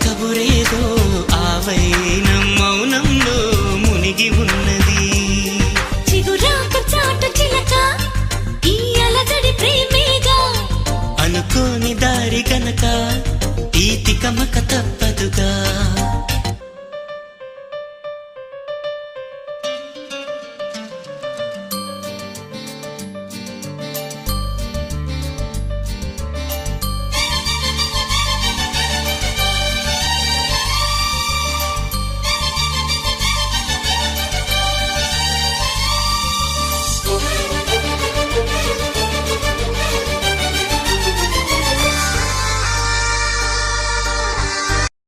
కబురేదో ఆవైనం మౌనంలో మునిగి ఉన్నది. చిగురాకు చాటు చిలక ఈ అలజడి ప్రేమేగా, అనుకోని దారి గనక ఈ తికమక తప్పదుగా.